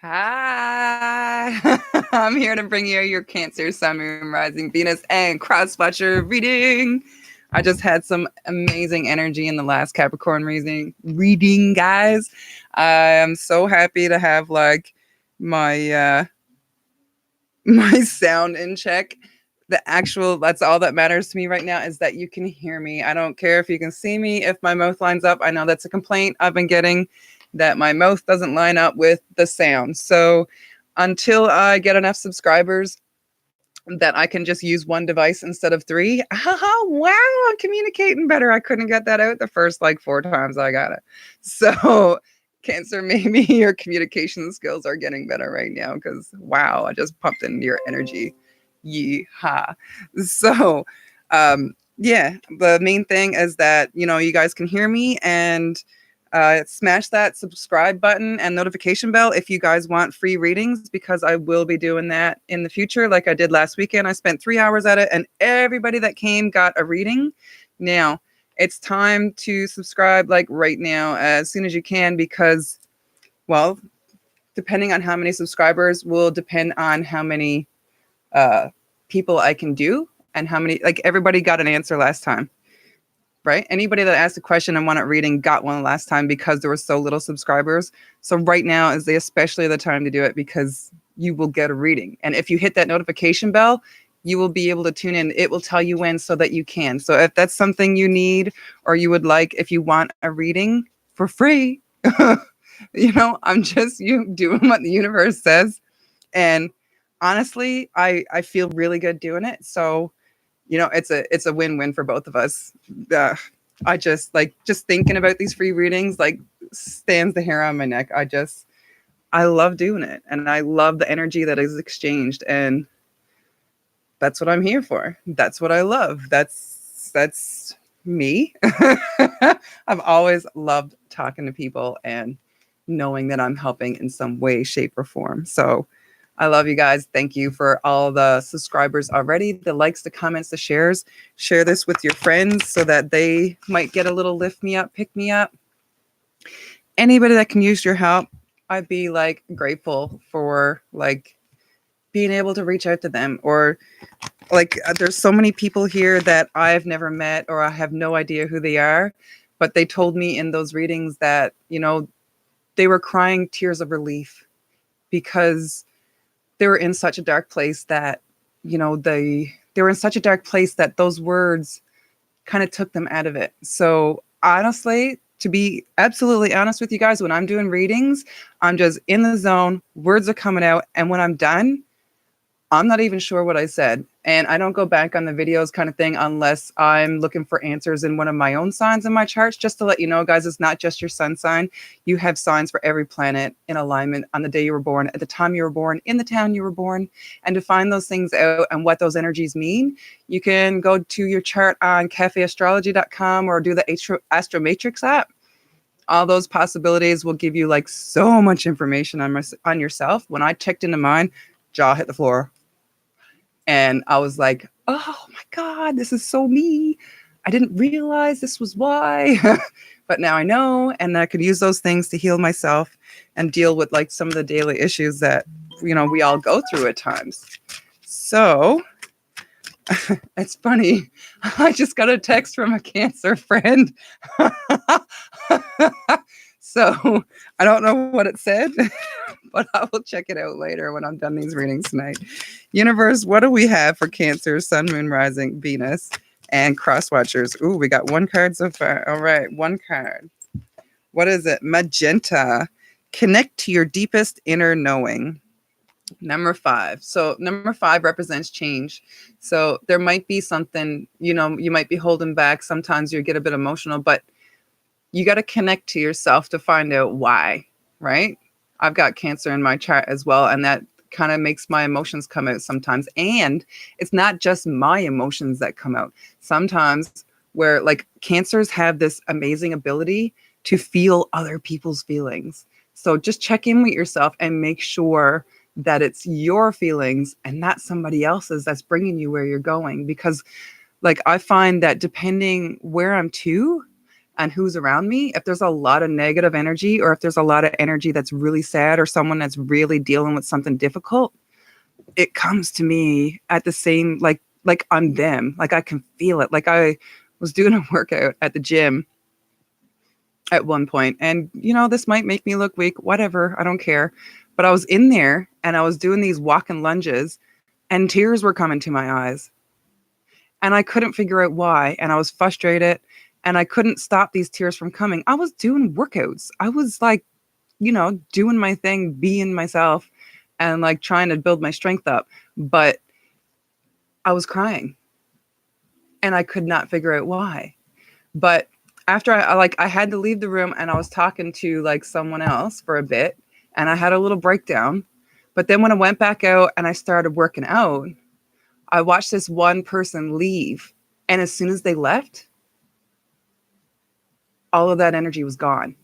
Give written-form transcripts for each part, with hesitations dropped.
Hi, I'm here to bring you your Cancer, Sun, Moon, Rising, Venus, and Crosswatcher reading. I just had some amazing energy in the last Capricorn reading, guys. I am so happy to have like my my sound in check. That's all that matters to me right now is that you can hear me. I don't care if you can see me, if my mouth lines up. I know that's a complaint I've been getting, that my mouth doesn't line up with the sound. So until I get enough subscribers that I can just use one device instead of three, wow, I'm communicating better. I couldn't get that out the first like 4 times I got it. So Cancer, maybe your communication skills are getting better right now because wow, I just pumped in your energy. Yeehaw. So, yeah, the main thing is that, you guys can hear me and smash that subscribe button and notification bell if you guys want free readings, because I will be doing that in the future like I did last weekend. I spent 3 hours at it and everybody that came got a reading. Now, it's time to subscribe like right now as soon as you can because, well, depending on how many subscribers will depend on how many people I can do and how many, like everybody got an answer last time, right? Anybody that asked a question and wanted reading got one last time because there were so little subscribers. So right now is especially the time to do it because you will get a reading. And if you hit that notification bell, you will be able to tune in. It will tell you when so that you can. So if that's something you need or you would like, if you want a reading for free, I'm just you doing what the universe says. And honestly, I feel really good doing it. So, it's a win-win for both of us. I just thinking about these free readings like stands the hair on my neck. I love doing it and I love the energy that is exchanged, and that's what I'm here for. That's what I love. That's me. I've always loved talking to people and knowing that I'm helping in some way, shape, or form. So I love you guys. Thank you for all the subscribers already, the likes, the comments, the shares. Share this with your friends so that they might get a little lift me up, pick me up. Anybody that can use your help, I'd be like grateful for like being able to reach out to them. Or like there's so many people here that I've never met or I have no idea who they are, but they told me in those readings that, they were crying tears of relief because they were in such a dark place that, they were in such a dark place that those words kind of took them out of it. So honestly, to be absolutely honest with you guys, when I'm doing readings, I'm just in the zone, words are coming out, and when I'm done, I'm not even sure what I said. And I don't go back on the videos kind of thing unless I'm looking for answers in one of my own signs in my charts. Just to let you know, guys, it's not just your sun sign. You have signs for every planet in alignment on the day you were born, at the time you were born, in the town you were born. And to find those things out and what those energies mean, you can go to your chart on cafeastrology.com or do the Astro Matrix app. All those possibilities will give you like so much information on yourself. When I checked into mine, jaw hit the floor. And I was like, oh my God, this is so me. I didn't realize this was why. But now I know, and I could use those things to heal myself and deal with like some of the daily issues that, we all go through at times. So it's funny. I just got a text from a Cancer friend. So I don't know what it said, but I will check it out later when I'm done these readings tonight. Universe, what do we have for Cancer, Sun, Moon, Rising, Venus, and Crosswatchers? Ooh, we got one card so far. All right, one card. What is it? Magenta. Connect to your deepest inner knowing. Number 5. So number 5 represents change. So there might be something, you might be holding back. Sometimes you get a bit emotional, but you got to connect to yourself to find out why, right? I've got Cancer in my chart as well, and that kind of makes my emotions come out sometimes. And it's not just my emotions that come out. Sometimes where like Cancers have this amazing ability to feel other people's feelings. So just check in with yourself and make sure that it's your feelings and not somebody else's that's bringing you where you're going. Because like I find that depending where I'm to, and who's around me, if there's a lot of negative energy, or if there's a lot of energy that's really sad, or someone that's really dealing with something difficult, it comes to me at the same, like I'm them. Like I can feel it. Like I was doing a workout at the gym at one point, and this might make me look weak, whatever, I don't care. But I was in there and I was doing these walking lunges, and tears were coming to my eyes. And I couldn't figure out why. And I was frustrated, and I couldn't stop these tears from coming. I was doing workouts. I was like, doing my thing, being myself, and like trying to build my strength up. But I was crying, and I could not figure out why. But after I had to leave the room, and I was talking to like someone else for a bit, and I had a little breakdown. But then when I went back out and I started working out, I watched this one person leave. And as soon as they left, all of that energy was gone.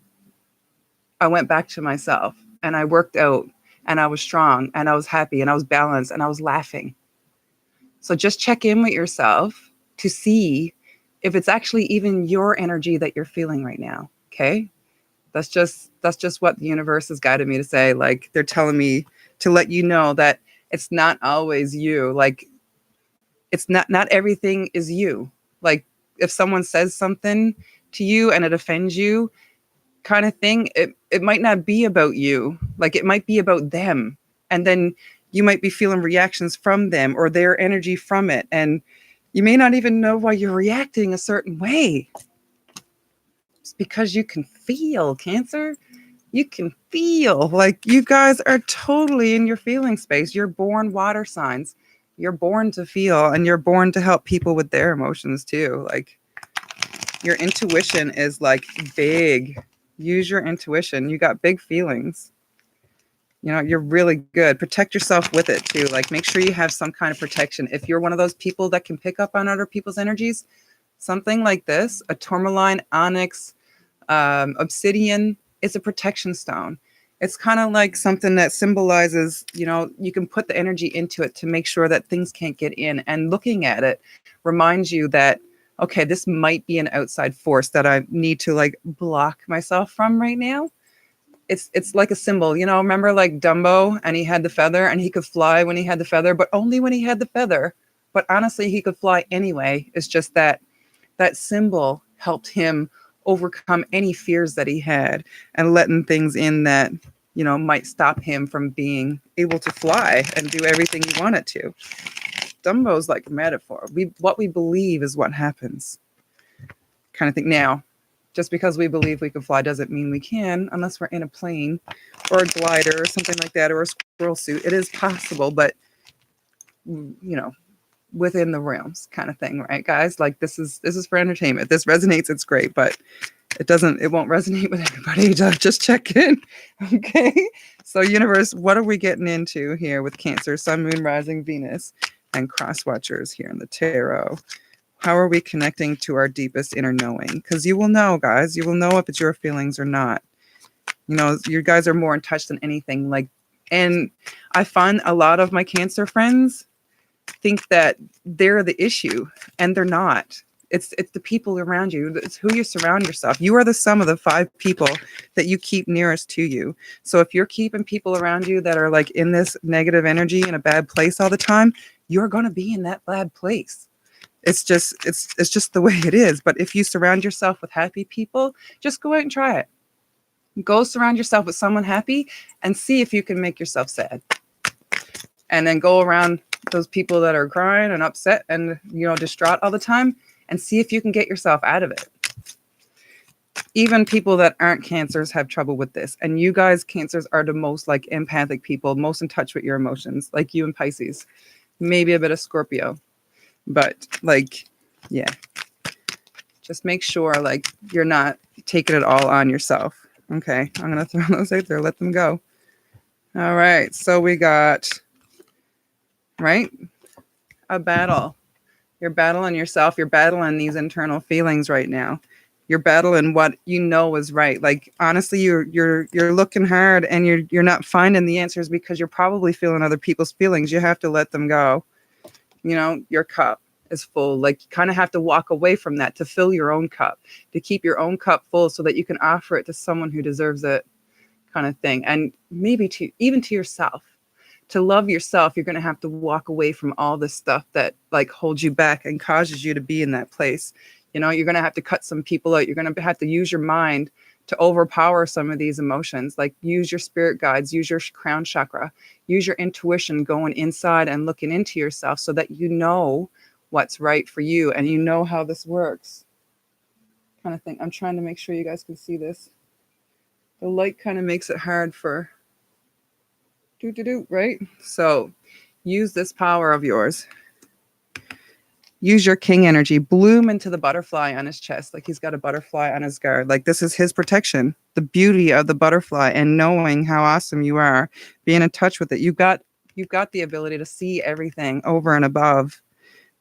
I went back to myself, and I worked out, and I was strong, and I was happy, and I was balanced, and I was laughing. So just check in with yourself to see if it's actually even your energy that you're feeling right now. Okay. That's just what the universe has guided me to say. Like, they're telling me to let you know that it's not always you. Like, it's not everything is you. Like, if someone says something to you and it offends you, kind of thing, it might not be about you. Like, it might be about them. And then you might be feeling reactions from them or their energy from it. And you may not even know why you're reacting a certain way. It's because you can feel, Cancer. You can feel. Like, you guys are totally in your feeling space. You're born water signs. You're born to feel, and you're born to help people with their emotions too. Like, your intuition is like big. Use your intuition. You got big feelings. You're really good. Protect yourself with it too. Like, make sure you have some kind of protection. If you're one of those people that can pick up on other people's energies, something like this, a tourmaline, onyx, obsidian, is a protection stone. It's kind of like something that symbolizes, you can put the energy into it to make sure that things can't get in. And looking at it reminds you that, okay, this might be an outside force that I need to like block myself from right now. It's like a symbol, remember like Dumbo, and he had the feather, and he could fly when he had the feather, but only when he had the feather. But honestly, he could fly anyway. It's just that symbol helped him overcome any fears that he had, and letting things in that, might stop him from being able to fly and do everything he wanted to. Dumbo's like a metaphor. What we believe is what happens, kind of thing. Now, just because we believe we can fly doesn't mean we can, unless we're in a plane or a glider or something like that, or a squirrel suit. It is possible, but within the realms, kind of thing, right, guys? Like, this is for entertainment. This resonates, it's great, but it won't resonate with everybody. Just check in. Okay. So, universe, what are we getting into here with Cancer, Sun, Moon, Rising, Venus, and cross watchers here in the tarot? How are we connecting to our deepest inner knowing? Because you will know, guys. You will know if it's your feelings or not. You guys are more in touch than anything. Like, and I find a lot of my Cancer friends think that they're the issue, and they're not. It's the people around you. It's who you surround yourself. You are the sum of the 5 people that you keep nearest to you. So if you're keeping people around you that are like in this negative energy in a bad place all the time, you're going to be in that bad place. It's just the way it is. But if you surround yourself with happy people, just go out and try it. Go surround yourself with someone happy and see if you can make yourself sad. And then go around those people that are crying and upset and, distraught all the time, and see if you can get yourself out of it. Even people that aren't Cancers have trouble with this. And you guys, Cancers, are the most like empathic people, most in touch with your emotions, like you and Pisces, maybe a bit of Scorpio. But like, yeah, just make sure like you're not taking it all on yourself. Okay, I'm going to throw those out there. Let them go. All right. So we got, right, a battle. You're battling yourself. You're battling these internal feelings right now. You're battling what you know is right. Like, honestly, you're looking hard, and you're not finding the answers because you're probably feeling other people's feelings. You have to let them go. Your cup. is full. Like you kind of have to walk away from that to fill your own cup, to keep your own cup full so that you can offer it to someone who deserves it, kind of thing. And maybe to even to yourself. To love yourself, you're going to have to walk away from all this stuff that like holds you back and causes you to be in that place. You know, you're going to have to cut some people out. You're going to have to use your mind to overpower some of these emotions. Like use your spirit guides, use your crown chakra, use your intuition going inside and looking into yourself so that you know what's right for you and you know how this works, kind of thing. I'm trying to make sure you guys can see this. The light kind of makes it hard for right? So use this power of yours. Use your king energy. Bloom into the butterfly on his chest. Like he's got a butterfly on his guard. Like this is his protection. The beauty of the butterfly and knowing how awesome you are. Being in touch with it. You've got the ability to see everything over and above.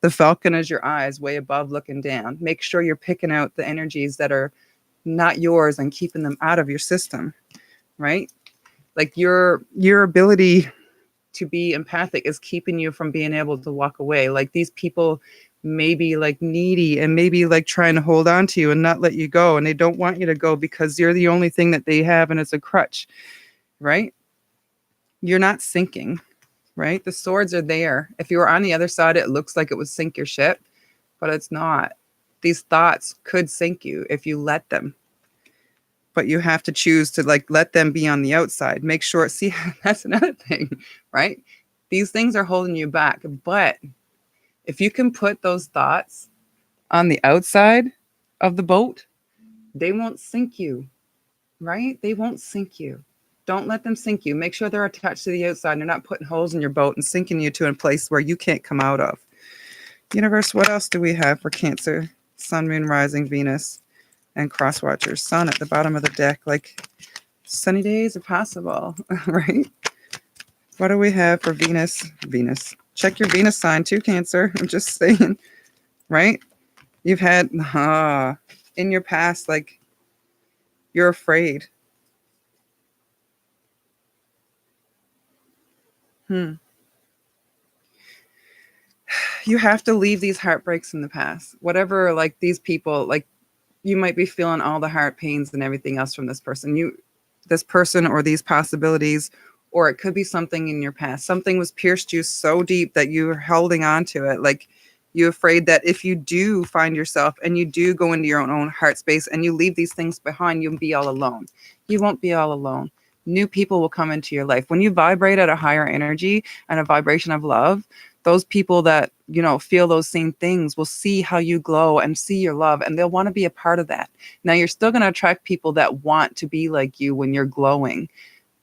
The falcon is your eyes way above looking down. Make sure you're picking out the energies that are not yours and keeping them out of your system, right? Like your ability to be empathic is keeping you from being able to walk away. Like these people may be like needy and maybe like trying to hold on to you and not let you go. And they don't want you to go because you're the only thing that they have and it's a crutch, right? You're not sinking, right? The swords are there. If you were on the other side, it looks like it would sink your ship, but it's not. These thoughts could sink you if you let them. But you have to choose to like let them be on the outside. Make sure, see, that's another thing, right? These things are holding you back. But if you can put those thoughts on the outside of the boat, they won't sink you, right? They won't sink you. Don't let them sink you. Make sure they're attached to the outside and they're not putting holes in your boat and sinking you to a place where you can't come out of. Universe, what else do we have for Cancer? Sun, Moon, Rising, Venus, and cross watchers. Sun at the bottom of the deck. Like sunny days are possible, right? What do we have for Venus? Venus. Check your Venus sign too, Cancer. I'm just saying, right? You've had in your past, like you're afraid. You have to leave these heartbreaks in the past. Whatever, like these people, like you might be feeling all the heart pains and everything else from this person. This person or these possibilities, or it could be something in your past. Something was pierced you so deep that you're holding on to it. Like you're afraid that if you do find yourself and you do go into your own heart space and you leave these things behind, you'll be all alone. You won't be all alone. New people will come into your life. When you vibrate at a higher energy and a vibration of love, those people that, you know, feel those same things will see how you glow and see your love, and they'll want to be a part of that. Now, you're still going to attract people that want to be like you when you're glowing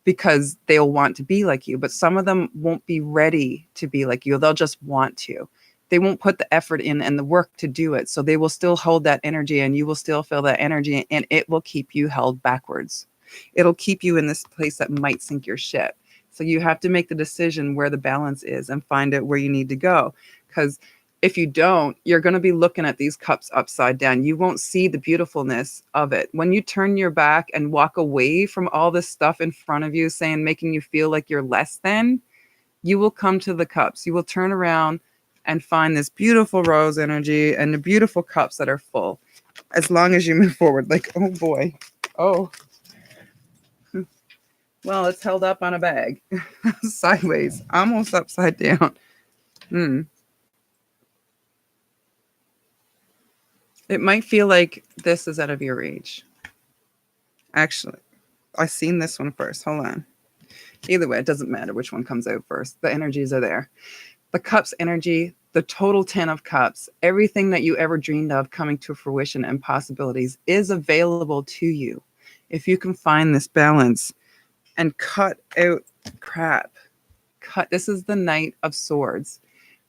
because they'll want to be like you, but some of them won't be ready to be like you. They'll just want to. They won't put the effort in and the work to do it. So they will still hold that energy and you will still feel that energy, and it will keep you held backwards. It'll keep you in this place that might sink your ship. So you have to make the decision where the balance is and find out where you need to go. Because if you don't, you're going to be looking at these cups upside down. You won't see the beautifulness of it. When you turn your back and walk away from all this stuff in front of you, making you feel like you're less than, you will come to the cups. You will turn around and find this beautiful rose energy and the beautiful cups that are full. As long as you move forward, like, oh boy. Oh. Well, it's held up on a bag, sideways, almost upside down. It might feel like this is out of your reach. Actually, I seen this one first. Hold on. Either way, it doesn't matter which one comes out first. The energies are there. The cups energy, the total 10 of cups, everything that you ever dreamed of coming to fruition and possibilities is available to you. If you can find this balance and cut out crap. This is the Knight of Swords.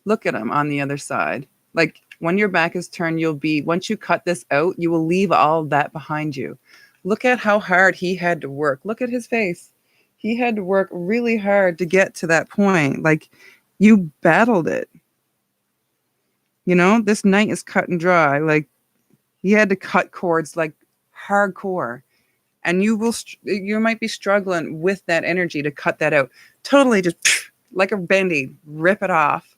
Look at him on the other side. Like when your back is turned, once you cut this out, you will leave all that behind you. Look at how hard he had to work. Look at his face. He had to work really hard to get to that point. Like you battled it. You know, this knight is cut and dry. Like he had to cut cords like hardcore. And you might be struggling with that energy to cut that out. Totally just like a Band-Aid, rip it off.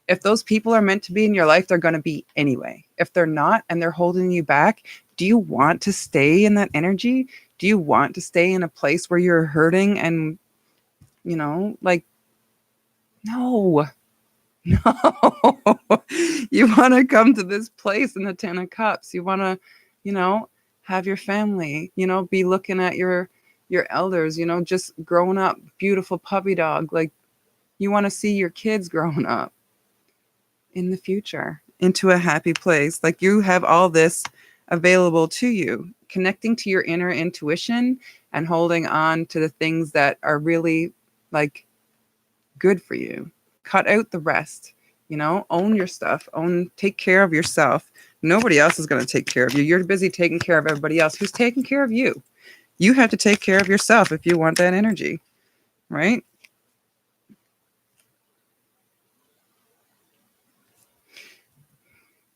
If those people are meant to be in your life, they're going to be anyway. If they're not and they're holding you back, do you want to stay in that energy? Do you want to stay in a place where you're hurting and, like, no, no. You want to come to this place in the 10 of cups. You want to, have your family, be looking at your elders, just growing up, beautiful puppy dog. Like, you want to see your kids growing up in the future into a happy place. Like, you have all this available to you, connecting to your inner intuition and holding on to the things that are really like good for you. Cut out the rest, own your stuff, take care of yourself. Nobody else is going to take care of you. You're busy taking care of everybody else. Who's taking care of you? You have to take care of yourself if you want that energy, right?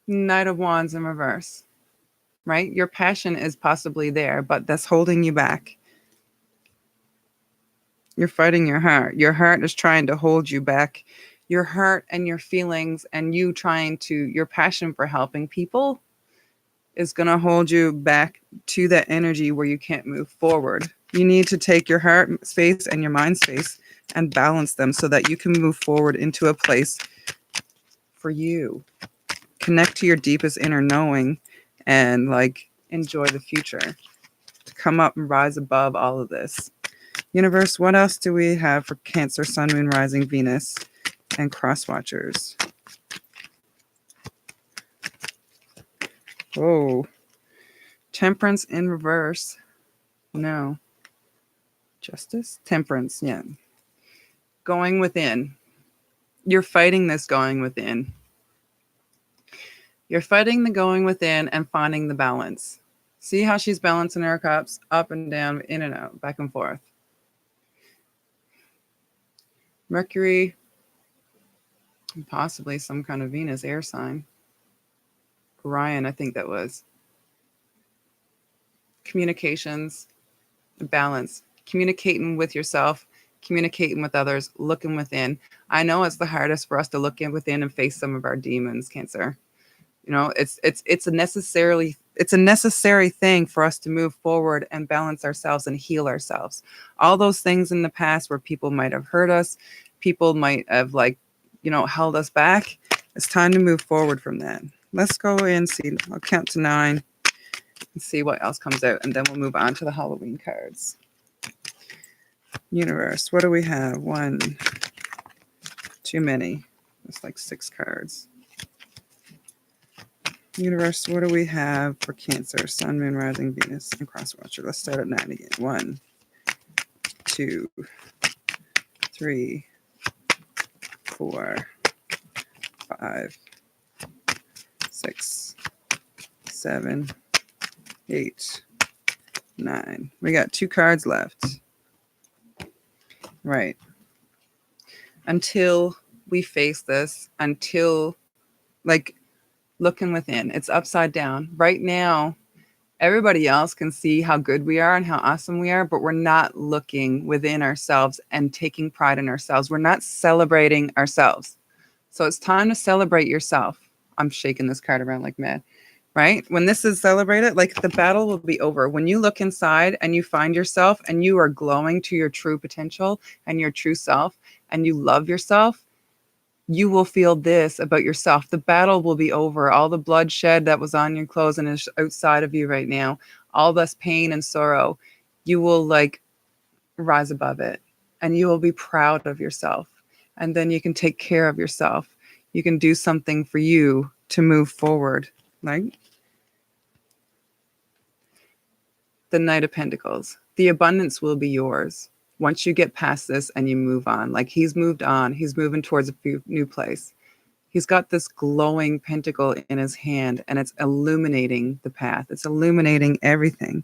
Knight of Wands in reverse, right? Your passion is possibly there, but that's holding you back. You're fighting your heart. Your heart is trying to hold you back. Your heart and your feelings and you your passion for helping people is going to hold you back to that energy where you can't move forward. You need to take your heart space and your mind space and balance them so that you can move forward into a place for you. Connect to your deepest inner knowing and like enjoy the future. To come up and rise above all of this. Universe, what else do we have for Cancer, Sun, Moon, Rising, Venus, and Cross Watchers? Whoa. Temperance in reverse. No. Justice? Temperance, yeah. Going within. You're fighting this going within. You're fighting the going within and finding the balance. See how she's balancing her cups up and down, in and out, back and forth. Mercury, possibly some kind of Venus air sign. Orion, I think that was. Communications, balance, communicating with yourself, communicating with others, looking within. I know it's the hardest for us to look within and face some of our demons, Cancer. It's a necessary thing for us to move forward and balance ourselves and heal ourselves. All those things in the past where people might have hurt us, people might have held us back. It's time to move forward from that. Let's go and see. I'll count to 9 and see what else comes out, and then we'll move on to the Halloween cards. Universe, what do we have? 1, too many. It's like 6 cards. Universe, what do we have for Cancer, Sun, Moon, Rising, Venus, and Cross Watcher? Let's start at 9 again. 1, 2, 3, 4, 5, 6, 7, 8, 9. We got 2 cards left. Right. Until we face this, looking within, it's upside down. Right now, everybody else can see how good we are and how awesome we are, but we're not looking within ourselves and taking pride in ourselves. We're not celebrating ourselves. So it's time to celebrate yourself. I'm shaking this card around like mad, right? When this is celebrated, like the battle will be over. When you look inside and you find yourself and you are glowing to your true potential and your true self and you love yourself, you will feel this about yourself. The battle will be over. All the bloodshed that was on your clothes and is outside of you right now, all this pain and sorrow, you will rise above it and you will be proud of yourself. And then you can take care of yourself. You can do something for you to move forward. Right? The Knight of Pentacles. The abundance will be yours once you get past this and you move on. Like he's moved on. He's moving towards a new place. He's got this glowing pentacle in his hand and it's illuminating the path. It's illuminating everything.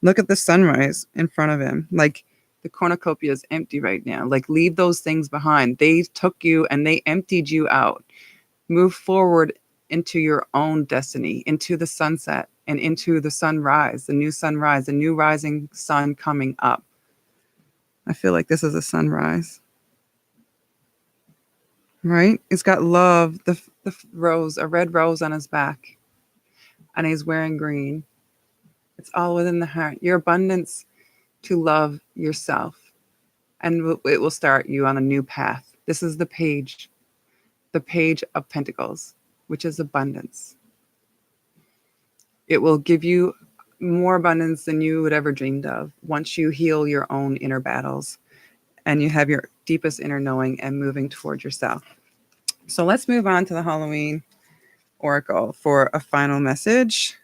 Look at the sunrise in front of him. Like the cornucopia is empty right now. Like leave those things behind. They took you and they emptied you out. Move forward into your own destiny, into the sunset and into the sunrise, the new rising sun coming up. I feel like this is a sunrise. right? He's got love, the rose, a red rose on his back, and he's wearing green. It's all within the heart. Your abundance to love yourself, and it will start you on a new path. This is the page of Pentacles, which is abundance. It will give you more abundance than you would ever dreamed of once you heal your own inner battles and you have your deepest inner knowing and moving towards yourself. So let's move on to the Halloween Oracle for a final message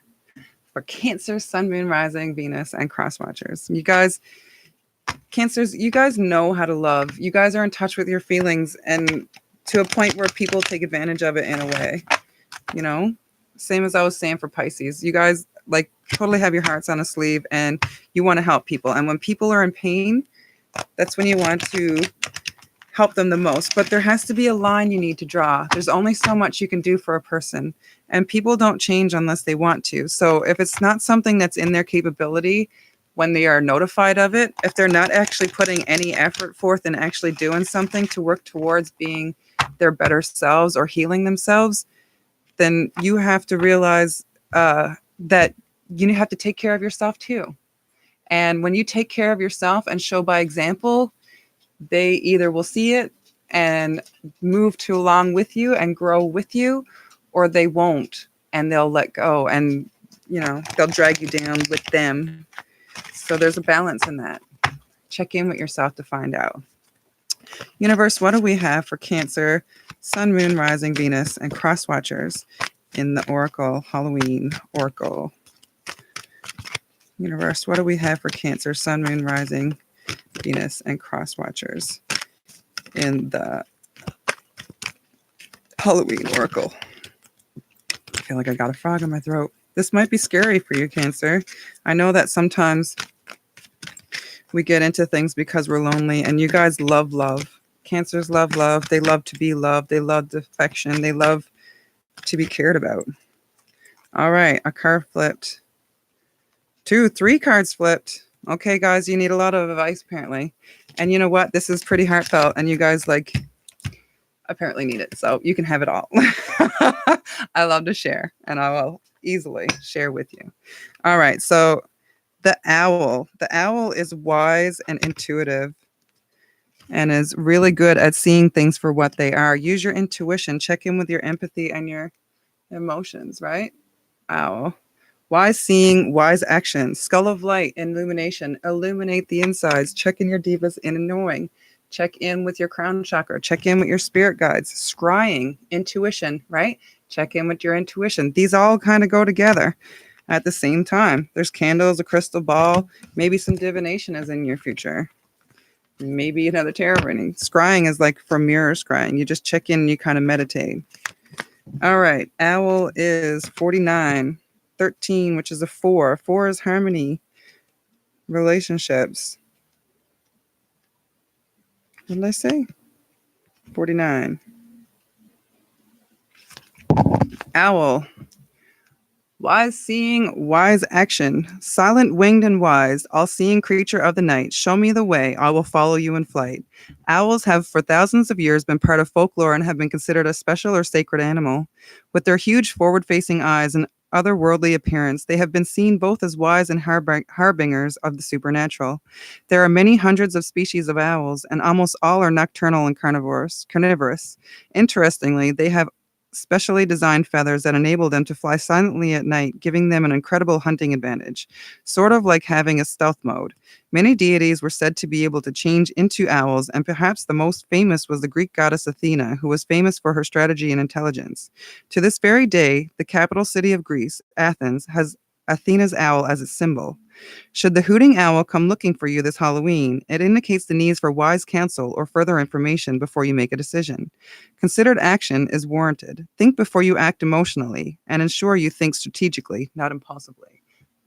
for Cancer, Sun, Moon, Rising, Venus, and Cross Watchers. You guys, Cancers, you guys know how to love. You guys are in touch with your feelings, and to a point where people take advantage of it in a way, you know? Same as I was saying for Pisces. You guys like totally have your hearts on a sleeve and you want to help people. And when people are in pain, that's when you want to help them the most. But there has to be a line you need to draw. There's only so much you can do for a person, and people don't change unless they want to. So if it's not something that's in their capability when they are notified of it, if they're not actually putting any effort forth and actually doing something to work towards being their better selves or healing themselves, then you have to realize that you have to take care of yourself too. And when you take care of yourself and show by example, they either will see it and move to along with you and grow with you, or they won't and they'll let go and, they'll drag you down with them. So there's a balance in that. Check in with yourself to find out. Universe, what do we have for Cancer, Sun, Moon, Rising, Venus, and Cross Watchers in the Oracle, Halloween Oracle? Universe, what do we have for Cancer, Sun, Moon, Rising, Venus, and Cross Watchers in the Halloween Oracle? I feel like I got a frog in my throat. This might be scary for you, Cancer. I know that sometimes we get into things because we're lonely, and you guys love love. Cancers love love. They love to be loved. They love affection. They love to be cared about. All right, a card flipped. 3 cards flipped. Okay, guys, you need a lot of advice, apparently. And you know what? This is pretty heartfelt, and you guys, apparently need it. So you can have it all. I love to share, and I will easily share with you. All right, so the owl. The owl is wise and intuitive and is really good at seeing things for what they are. Use your intuition. Check in with your empathy and your emotions, right? Owl. Wise seeing, wise action. Skull of light, illumination. Illuminate the insides. Check in your deepest inner knowing. Check in with your crown chakra. Check in with your spirit guides. Scrying, intuition, right? Check in with your intuition. These all kind of go together at the same time. There's candles, a crystal ball. Maybe some divination is in your future. Maybe another tarot reading. Scrying is like for mirror scrying. You just check in and you kind of meditate. All right. Owl is 49. 13, which is a 4. 4 is harmony. Relationships. What did I say? 49. Owl. Wise seeing, wise action. Silent, winged, and wise, all-seeing creature of the night. Show me the way. I will follow you in flight. Owls have for thousands of years been part of folklore and have been considered a special or sacred animal. With their huge forward-facing eyes and otherworldly appearance, they have been seen both as wise and harbingers of the supernatural. There are many hundreds of species of owls, and almost all are nocturnal and carnivorous. Interestingly, they have specially designed feathers that enable them to fly silently at night, giving them an incredible hunting advantage, sort of like having a stealth mode. Many deities were said to be able to change into owls, and perhaps the most famous was the Greek goddess Athena, who was famous for her strategy and intelligence. To this very day, the capital city of Greece, Athens, has Athena's owl as its symbol. Should the hooting owl come looking for you this Halloween, it indicates the needs for wise counsel or further information before you make a decision. Considered action is warranted. Think before you act emotionally, and ensure you think strategically, not impulsively.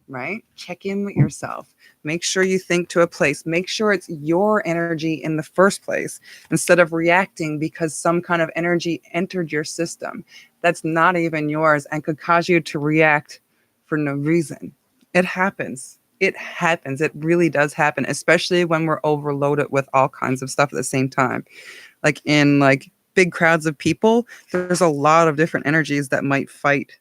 Right? Check in with yourself. Make sure you think to a place. Make sure it's your energy in the first place instead of reacting because some kind of energy entered your system that's not even yours and could cause you to react for no reason. It happens. It happens. It really does happen, especially when we're overloaded with all kinds of stuff at the same time. big crowds of people, there's a lot of different energies that might fight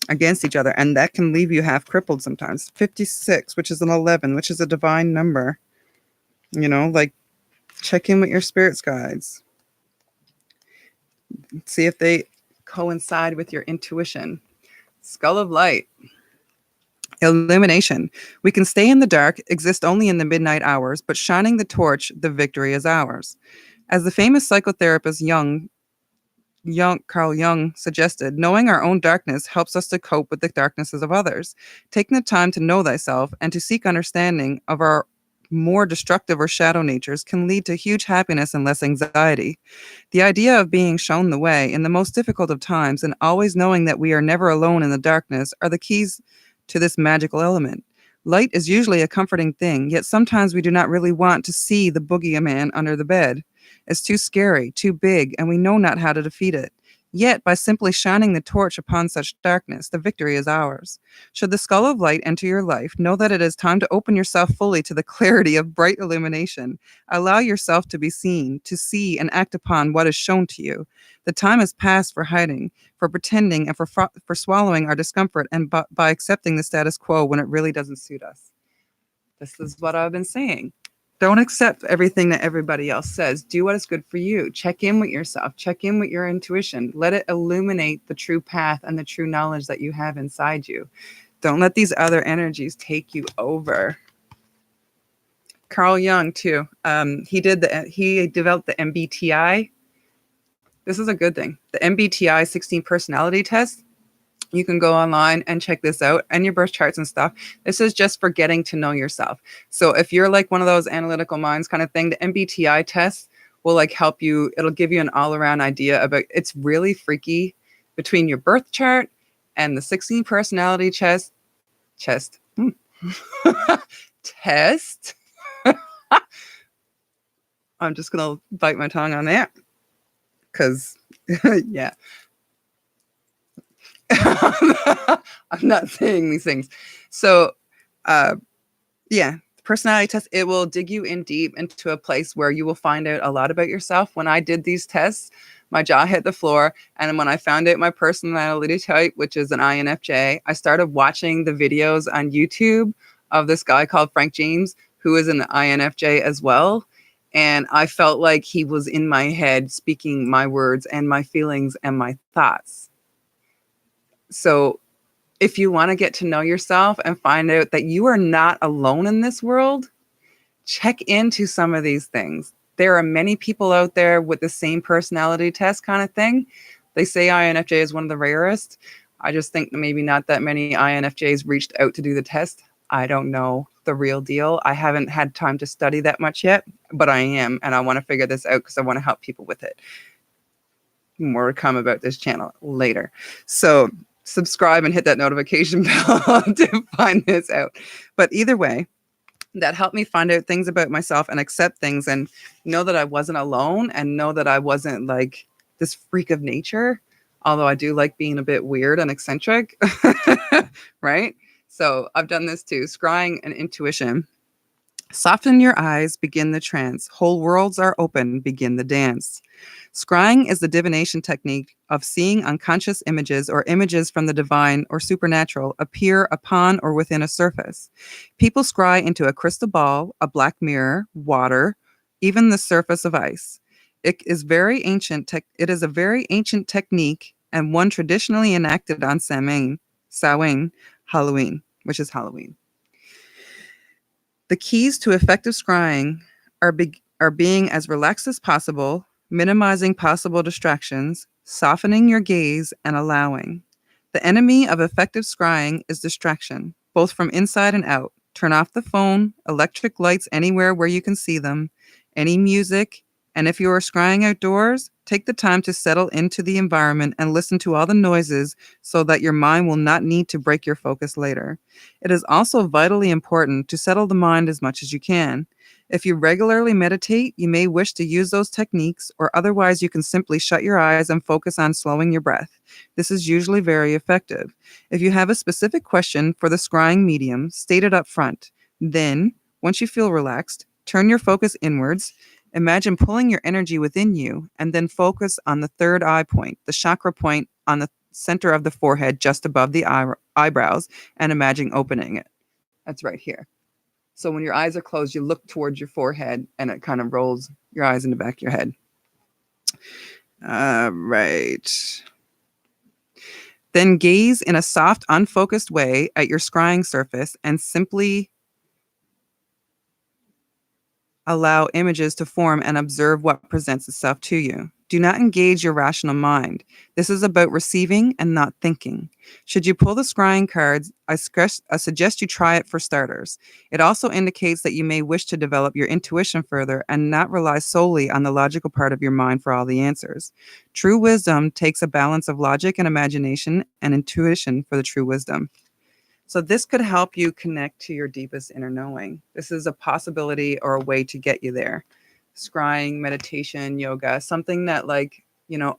against each other, and that can leave you half crippled sometimes. 56, which is an 11, which is a divine number. Like, check in with your spirits guides. See if they coincide with your intuition. Skull of light. Illumination. We can stay in the dark, exist only in the midnight hours, but shining the torch, the victory is ours. As the famous psychotherapist Carl Jung suggested, knowing our own darkness helps us to cope with the darknesses of others. Taking the time to know thyself and to seek understanding of our more destructive or shadow natures can lead to huge happiness and less anxiety. The idea of being shown the way in the most difficult of times and always knowing that we are never alone in the darkness are the keys to this magical element. Light is usually a comforting thing, yet sometimes we do not really want to see the boogeyman under the bed. It's too scary, too big, and we know not how to defeat it. Yet, by simply shining the torch upon such darkness, the victory is ours. Should the skull of light enter your life, know that it is time to open yourself fully to the clarity of bright illumination. Allow yourself to be seen, to see and act upon what is shown to you. The time is past for hiding, for pretending, and for swallowing our discomfort and by accepting the status quo when it really doesn't suit us. This is what I've been saying. Don't accept everything that everybody else says. Do what is good for you. Check in with yourself. Check in with your intuition. Let it illuminate the true path and the true knowledge that you have inside you. Don't let these other energies take you over. Carl Jung, too. He developed the MBTI. This is a good thing. The MBTI 16 personality test. You can go online and check this out and your birth charts and stuff. This is just for getting to know yourself. So if you're like one of those analytical minds kind of thing, the MBTI test will like help you. It'll give you an all around idea about, it's really freaky between your birth chart and the 16 personality test. Test. I'm just going to bite my tongue on that because yeah. I'm not saying these things. So, personality test, it will dig you in deep into a place where you will find out a lot about yourself. When I did these tests, my jaw hit the floor. And when I found out my personality type, which is an INFJ, I started watching the videos on YouTube of this guy called Frank James, who is an INFJ as well. And I felt like he was in my head speaking my words and my feelings and my thoughts. So if you want to get to know yourself and find out that you are not alone in this world, check into some of these things. There are many people out there with the same personality test kind of thing. They say INFJ is one of the rarest. I just think maybe not that many INFJs reached out to do the test. I don't know the real deal. I haven't had time to study that much yet, but I am, and I want to figure this out because I want to help people with it. More to come about this channel later. So subscribe and hit that notification bell to find this out. But either way, that helped me find out things about myself and accept things and know that I wasn't alone and know that I wasn't like this freak of nature, although I do like being a bit weird and eccentric, right? So I've done this too, scrying and intuition. Soften your eyes, begin the trance. Whole worlds are open, begin the dance. Scrying is the divination technique of seeing unconscious images or images from the divine or supernatural appear upon or within a surface. People scry into a crystal ball, a black mirror, water, even the surface of ice. It is a very ancient technique and one traditionally enacted on Samhain, Halloween, which is Halloween. The keys to effective scrying are being as relaxed as possible, minimizing possible distractions, softening your gaze, and allowing. The enemy of effective scrying is distraction, both from inside and out. Turn off the phone, electric lights anywhere where you can see them, any music, and if you are scrying outdoors, take the time to settle into the environment and listen to all the noises so that your mind will not need to break your focus later. It is also vitally important to settle the mind as much as you can. If you regularly meditate, you may wish to use those techniques, or otherwise you can simply shut your eyes and focus on slowing your breath. This is usually very effective. If you have a specific question for the scrying medium, state it up front. Then, once you feel relaxed, turn your focus inwards Imagine pulling your energy within you and then focus on the third eye point, the chakra point on the center of the forehead just above the eyebrows, and imagine opening it. That's right here. So when your eyes are closed, you look towards your forehead and it kind of rolls your eyes in the back of your head. Right. Then gaze in a soft, unfocused way at your scrying surface and simply allow images to form and observe what presents itself to you. Do not engage your rational mind. This is about receiving and not thinking. Should you pull the scrying cards, I suggest you try it for starters. It also indicates that you may wish to develop your intuition further and not rely solely on the logical part of your mind for all the answers. True wisdom takes a balance of logic and imagination and intuition for the true wisdom. So this could help you connect to your deepest inner knowing. This is a possibility or a way to get you there. Scrying, meditation, yoga, something that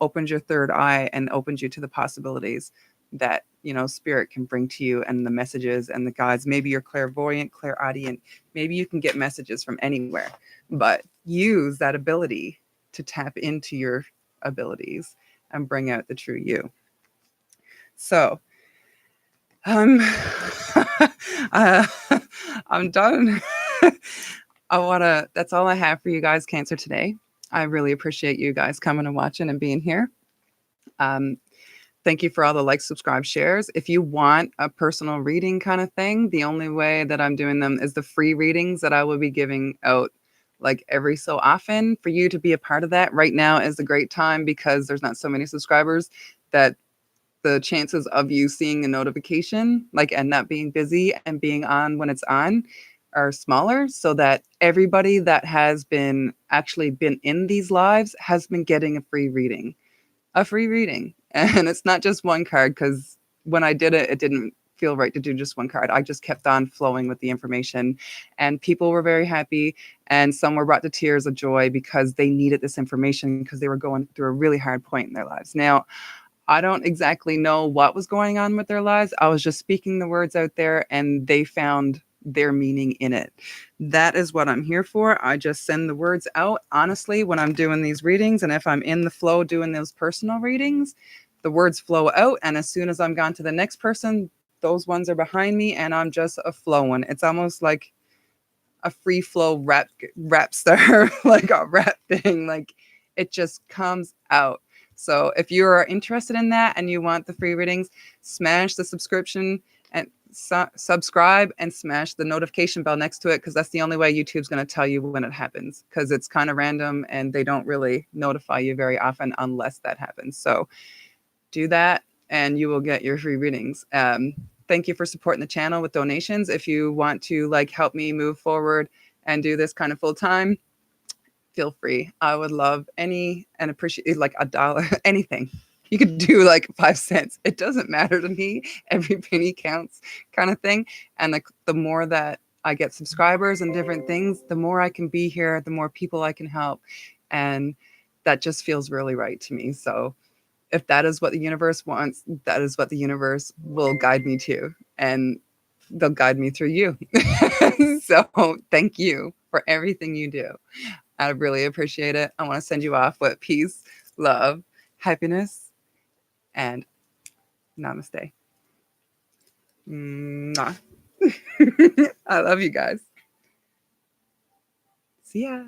opens your third eye and opens you to the possibilities that, spirit can bring to you and the messages and the guides. Maybe you're clairvoyant, clairaudient. Maybe you can get messages from anywhere, but use that ability to tap into your abilities and bring out the true you. So, um, I'm done. That's all I have for you guys, Cancer, today. I really appreciate you guys coming and watching and being here. Thank you for all the likes, subscribe, shares. If you want a personal reading kind of thing, the only way that I'm doing them is the free readings that I will be giving out like every so often. For you to be a part of that right now is a great time because there's not so many subscribers that the chances of you seeing a notification, and not being busy and being on when it's on, are smaller, so that everybody that has been in these lives has been getting a free reading. And it's not just one card, because when I did it, it didn't feel right to do just one card. I just kept on flowing with the information, and people were very happy, and some were brought to tears of joy because they needed this information because they were going through a really hard point in their lives. Now, I don't exactly know what was going on with their lives. I was just speaking the words out there and they found their meaning in it. That is what I'm here for. I just send the words out honestly when I'm doing these readings. And if I'm in the flow doing those personal readings, the words flow out. And as soon as I'm gone to the next person, those ones are behind me and I'm just a flowing. It's almost like a free flow rap star, like a rap thing. Like it just comes out. So if you are interested in that and you want the free readings, smash the subscription and subscribe and smash the notification bell next to it, because that's the only way YouTube's going to tell you when it happens, because it's kind of random and they don't really notify you very often unless that happens. So do that and you will get your free readings. Thank you for supporting the channel with donations. If you want to help me move forward and do this kind of full time, feel free. I would love and appreciate $1, anything. You could do 5 cents. It doesn't matter to me. Every penny counts, kind of thing. And the more that I get subscribers and different things, the more I can be here, the more people I can help. And that just feels really right to me. So if that is what the universe wants, that is what the universe will guide me to. And they'll guide me through you. So thank you for everything you do. I really appreciate it. I want to send you off with peace, love, happiness, and namaste. Mwah. I love you guys. See ya.